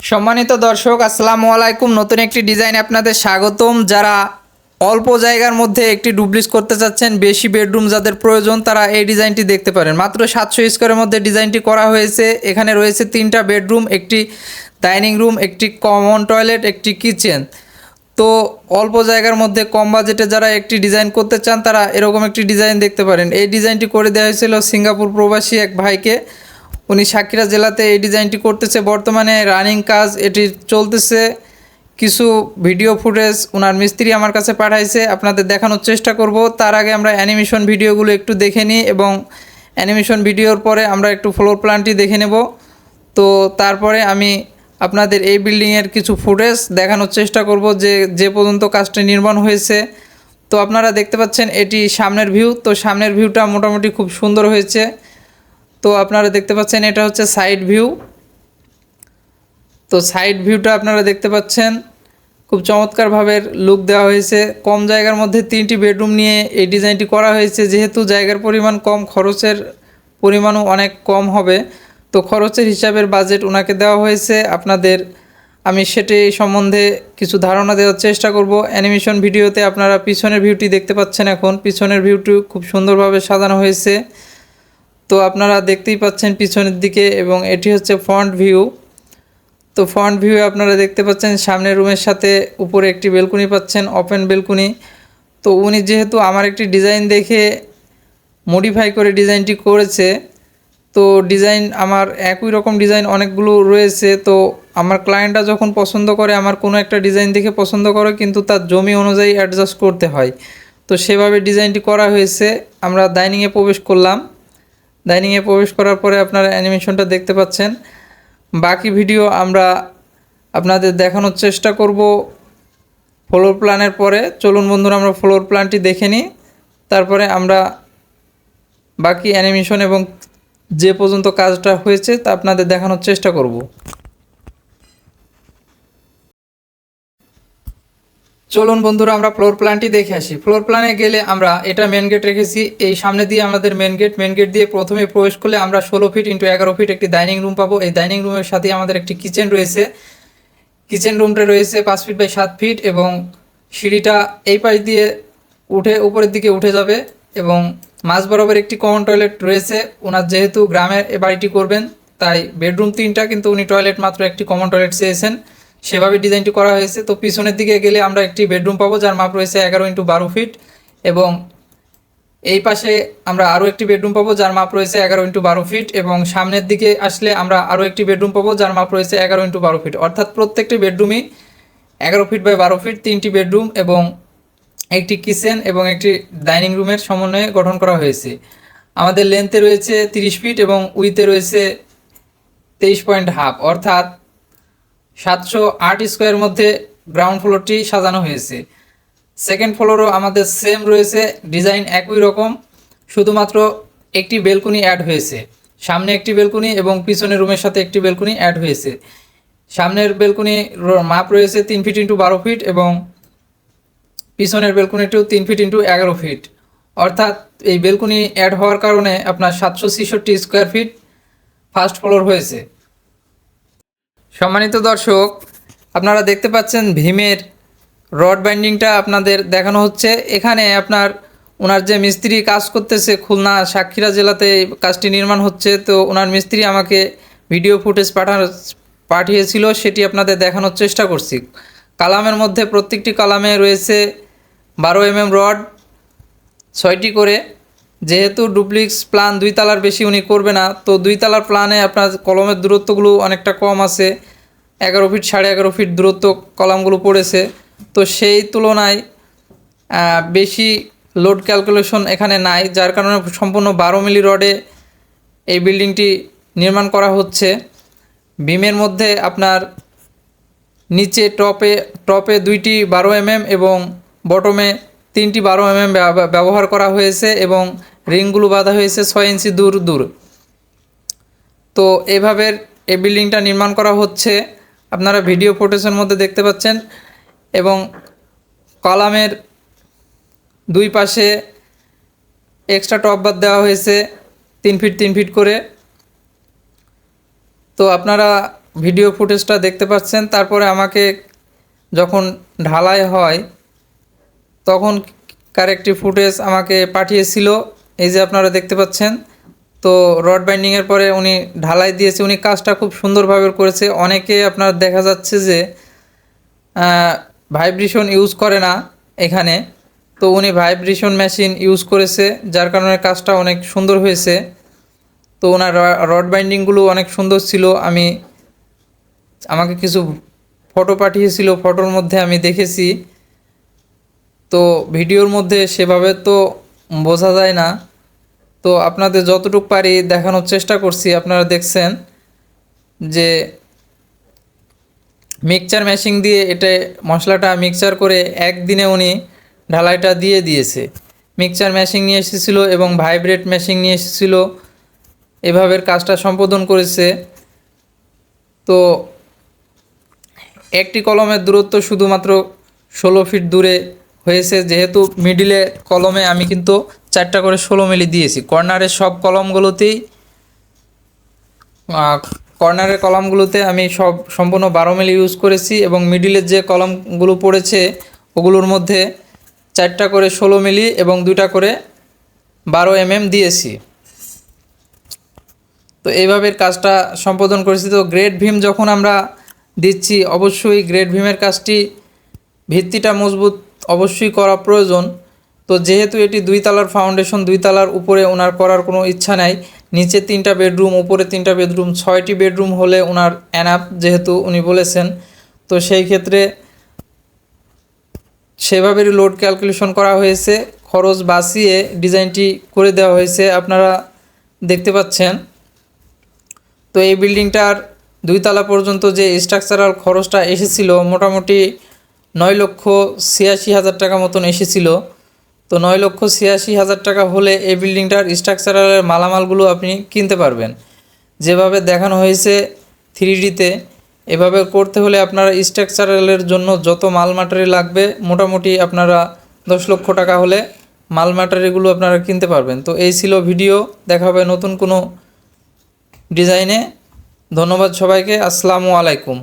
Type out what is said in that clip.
সম্মানিত দর্শক আসসালামু আলাইকুম। নতুন একটি ডিজাইনে আপনাদের স্বাগতম। যারা অল্প জায়গার মধ্যে একটি ডুপ্লিক্স করতে চাচ্ছেন, বেশি বেডরুম যাদের প্রয়োজন, তারা এই ডিজাইনটি দেখতে পারেন। মাত্র 700 স্কোয়ারের মধ্যে ডিজাইনটি করা হয়েছে। এখানে রয়েছে 3টা বেডরুম, একটি ডাইনিং রুম, একটি কমন টয়লেট, একটি কিচেন। তো অল্প জায়গার মধ্যে কম বাজেটে যারা একটি ডিজাইন করতে চান, তারা এরকম একটি ডিজাইন দেখতে পারেন। এই ডিজাইনটি করে দেওয়া হয়েছিল সিঙ্গাপুর প্রবাসী এক ভাইকে। উনি সাতক্ষীরা জেলাতে এই ডিজাইনটি করতেছে। বর্তমানে রানিং কাজ এটি চলতেছে। কিছু ভিডিও ফুটেজ ওনার মিস্ত্রি আমার কাছে পাঠাইছে, আপনাদের দেখানোর চেষ্টা করব। তার আগে আমরা অ্যানিমেশন ভিডিওগুলো একটু দেখে নিই এবং অ্যানিমেশন ভিডিওর পরে আমরা একটু ফ্লোর প্ল্যানটি দেখে নেব। তো তারপরে আমি আপনাদের এই বিল্ডিংয়ের কিছু ফুটেজ দেখানোর চেষ্টা করব যে পর্যন্ত কাজটি নির্মাণ হয়েছে। তো আপনারা দেখতে পাচ্ছেন এটি সামনের ভিউ। তো সামনের ভিউটা মোটামুটি খুব সুন্দর হয়েছে। তো আপনারা দেখতে পাচ্ছেন এটা হচ্ছে সাইড ভিউ। তো সাইড ভিউটা আপনারা দেখতে পাচ্ছেন খুব চমৎকারভাবে লুক দেওয়া হয়েছে। কম জায়গার মধ্যে 3টি বেডরুম নিয়ে এই ডিজাইনটি করা হয়েছে। যেহেতু জায়গার পরিমাণ কম, খরচের পরিমাণও অনেক কম হবে, তো খরচের হিসাবের বাজেট ওনাকে দেওয়া হয়েছে। আপনাদের আমি সেটি সম্বন্ধে কিছু ধারণা দেওয়ার চেষ্টা করব। অ্যানিমেশন ভিডিওতে আপনারা পিছনের ভিউটি দেখতে পাচ্ছেন। এখন পিছনের ভিউটি খুব সুন্দরভাবে সাজানো হয়েছে। তো আপনারা দেখতেই পাচ্ছেন পিছনের দিকে, এবং এটি হচ্ছে ফ্রন্ট ভিউ। তো ফ্রন্ট ভিউ আপনারা দেখতে পাচ্ছেন সামনের রুমের সাথে উপরে একটি বেলকুনি পাচ্ছেন, ওপেন বেলকুনি। তো উনি যেহেতু আমার একটি ডিজাইন দেখে মডিফাই করে ডিজাইনটি করেছে, তো ডিজাইন আমার একই রকম ডিজাইন অনেকগুলো রয়েছে। তো আমার ক্লায়েন্টরা যখন পছন্দ করে, আমার কোনো একটা ডিজাইন দেখে পছন্দ করে, কিন্তু তার জমি অনুযায়ী অ্যাডজাস্ট করতে হয়। তো সেভাবে ডিজাইনটি করা হয়েছে। আমরা ডাইনিংয়ে প্রবেশ করলাম। ডাইনিংয়ে প্রবেশ করার পরে আপনারা অ্যানিমেশনটা দেখতে পাচ্ছেন। বাকি ভিডিও আমরা আপনাদের দেখানোর চেষ্টা করব ফ্লোর প্ল্যানের পরে। চলুন বন্ধুরা আমরা ফ্লোর প্ল্যানটি দেখে নিই, তারপরে আমরা বাকি অ্যানিমেশন এবং যে পর্যন্ত কাজটা হয়েছে তা আপনাদের দেখানোর চেষ্টা করব। চলুন বন্ধুরা আমরা ফ্লোর প্ল্যানটি দেখে আসি। ফ্লোর প্ল্যানে গেলে আমরা এটা মেন গেট রেখেছি। এই সামনে দিয়ে আমাদের মেন গেট দিয়ে প্রথমে প্রবেশ করলে আমরা 16 ফিট ইন্টু 11 ফিট একটি ডাইনিং রুম পাবো। এই ডাইনিং রুমের সাথে আমাদের একটি কিচেন রয়েছে। কিচেন রুমটা রয়েছে 5 ফিট বাই 7 ফিট, এবং সিঁড়িটা এই পাশ দিয়ে উঠে উপরের দিকে উঠে যাবে, এবং মাঝ বরাবর একটি কমন টয়লেট রয়েছে। ওনার যেহেতু গ্রামে এ বাড়িটি করবেন, তাই বেডরুম 3টা, কিন্তু উনি টয়লেট মাত্র একটি কমন টয়লেট চেয়েছেন, সেভাবে ডিজাইনটি করা হয়েছে। তো পিছনের দিকে গেলে আমরা একটি বেডরুম পাবো যার মাপ রয়েছে 11 ইন্টু 12 ফিট, এবং এই পাশে আমরা আরও একটি বেডরুম পাবো যার মাপ রয়েছে 11 ইন্টু 12 ফিট, এবং সামনের দিকে আসলে আমরা আরও একটি বেডরুম পাবো যার মাপ রয়েছে 11 ইন্টু 12 ফিট। অর্থাৎ প্রত্যেকটি বেডরুমই 11 ফিট বাই 12 ফিট, 3টি বেডরুম এবং একটি কিচেন এবং একটি ডাইনিং রুমের সমন্বয়ে গঠন করা হয়েছে। আমাদের লেন্থে রয়েছে 30 ফিট এবং উইথে রয়েছে 23.5, অর্থাৎ 708 স্কোয়ারের মধ্যে গ্রাউন্ড ফ্লোরটি সাজানো হয়েছে। সেকেন্ড ফ্লোরও আমাদের সেম রয়েছে, ডিজাইন একই রকম, শুধুমাত্র একটি বেলকুনি অ্যাড হয়েছে। সামনে একটি বেলকুনি এবং পিছনের রুমের সাথে একটি বেলকুনি অ্যাড হয়েছে। সামনের বেলকুনি মাপ রয়েছে 3 ফিট ইন্টু 12 ফিট, এবং পিছনের বেলকুনিটিও 3 ফিট ইন্টু 11 ফিট। অর্থাৎ এই বেলকুনি অ্যাড হওয়ার কারণে আপনার 766 স্কোয়ার ফিট ফার্স্ট ফ্লোর হয়েছে। সম্মানিত দর্শক, আপনারা দেখতে পাচ্ছেন ভীমের রড বাইন্ডিংটা আপনাদের দেখানো হচ্ছে। এখানে আপনার ওনার যে মিস্ত্রি কাজ করতেছে, খুলনা সাতক্ষীরা জেলাতে কাজটি নির্মাণ হচ্ছে। তো ওনার মিস্ত্রি আমাকে ভিডিও ফুটেজ পাঠিয়েছিল, সেটি আপনাদের দেখানোর চেষ্টা করছি। কালামের মধ্যে প্রত্যেকটি কালামে রয়েছে 12 mm রড, 6টি করে। যেহেতু ডুপ্লিক্স প্ল্যান 2 তলার বেশি উনি করবে না, তো 2 তলার প্ল্যানে আপনার কলমের দূরত্বগুলো অনেকটা কম আছে। 11 ফিট 11.5 ফিট দূরত্ব কলামগুলো পড়েছে। তো সেই তুলনায় বেশি লোড ক্যালকুলেশন এখানে নাই, যার কারণে সম্পূর্ণ 12 মিলি রডে এই বিল্ডিংটি নির্মাণ করা হচ্ছে। বিমের মধ্যে আপনার নিচে টপে 2টি 12 mm এবং বটমে 3টি 12 mm ব্যবহার করা হয়েছে, এবং রিংগুলো বাঁধা হয়েছে 6 ইঞ্চি দূর। তো এভাবে এই বিল্ডিংটা নির্মাণ করা হচ্ছে, আপনারা ভিডিও ফুটেজের মধ্যে দেখতে পাচ্ছেন। এবং কলামের 2 পাশে এক্সট্রা টপ বাদ দেওয়া হয়েছে 3 ফিট 3 ফিট করে। তো আপনারা ভিডিও ফুটেজটা দেখতে পাচ্ছেন। তারপরে আমাকে যখন ঢালাই হয় তখন কার একটি ফুটেজ আমাকে পাঠিয়েছিল, এই যে আপনারা দেখতে পাচ্ছেন। তো রড বাইন্ডিংয়ের পরে উনি ঢালাই দিয়েছে, উনি কাজটা খুব সুন্দরভাবে করেছে। অনেকে আপনার দেখা যাচ্ছে যে ভাইব্রেশন ইউজ করে না এখানে, তো উনি ভাইব্রেশন মেশিন ইউজ করেছে, যার কারণে কাজটা অনেক সুন্দর হয়েছে। তো ওনার রড বাইন্ডিংগুলো অনেক সুন্দর ছিল। আমাকে কিছু ফটো পাঠিয়েছিল, ফটোর মধ্যে আমি দেখেছি। তো ভিডিওর মধ্যে সেভাবে তো বোঝা যায় না, তো আপনাদের যতটুকু পারি দেখানোর চেষ্টা করছি। আপনারা দেখছেন যে মিক্সচার মেশিন দিয়ে এটা মশলাটা মিক্সচার করে একদিনে উনি ঢালাইটা দিয়ে দিয়েছে। মিক্সচার মেশিন নিয়ে এসেছিলো এবং ভাইব্রেট মেশিন নিয়ে এসেছিলো, এভাবে কাজটা সম্পাদন করেছে। তো একটি কলমের দূরত্ব শুধুমাত্র 16 ফিট দূরে হয়েছে, যেহেতু মিডিলে কলমে আমি কিন্তু 4টা করে 16 মিলি দিয়েছি। কর্নারের সব কলমগুলোতেই কর্নারের কলমগুলোতে আমি সম্পূর্ণ 12 মিলি ইউজ করেছি এবং মিডিলের যে কলমগুলো পড়েছে ওগুলোর মধ্যে 4টা করে 16 মিলি এবং 2টা করে 12 mm দিয়েছি। তো এইভাবে কাজটা সম্পাদন করেছি। তো গ্রেড ভীম যখন আমরা দিচ্ছি, অবশ্যই গ্রেড ভীমের কাজটি ভিত্তিটা মজবুত অবশ্যই করা প্রয়োজন। তো যেহেতু এটি 2 তলার ফাউন্ডেশন, 2 তলার উপরে ওনার করার কোনো ইচ্ছা নাই। নিচে 3টা বেডরুম, উপরে 3টা বেডরুম, 6টি বেডরুম হলে ওনার এনাফ, যেহেতু উনি বলেছেন। তো সেই ক্ষেত্রে সেভাবে লোড ক্যালকুলেশন করা হয়েছে, খরচ বাঁচিয়ে ডিজাইনটি করে দেওয়া হয়েছে, আপনারা দেখতে পাচ্ছেন। তো এই বিল্ডিংটার 2 তলা পর্যন্ত যে স্ট্রাকচারাল খরচটা এসেছিল মোটামুটি 9,86,000 টাকা মতন এসেছিল। তো 9,86,000 টাকা হলে এই বিল্ডিংটার স্ট্রাকচারালের মালামালগুলো আপনি কিনতে পারবেন। যেভাবে দেখানো হয়েছে 3Dতে, এভাবে করতে হলে আপনারা স্ট্রাকচারালের জন্য যত মাল ম্যাটেরিয়াল লাগবে মোটামুটি আপনারা 10 লক্ষ টাকা হলে মাল ম্যাটেরিয়ালগুলো আপনারা কিনতে পারবেন। তো এই ছিল ভিডিও, দেখা হবে নতুন কোনো ডিজাইনে। ধন্যবাদ সবাইকে, আসসালামু আলাইকুম।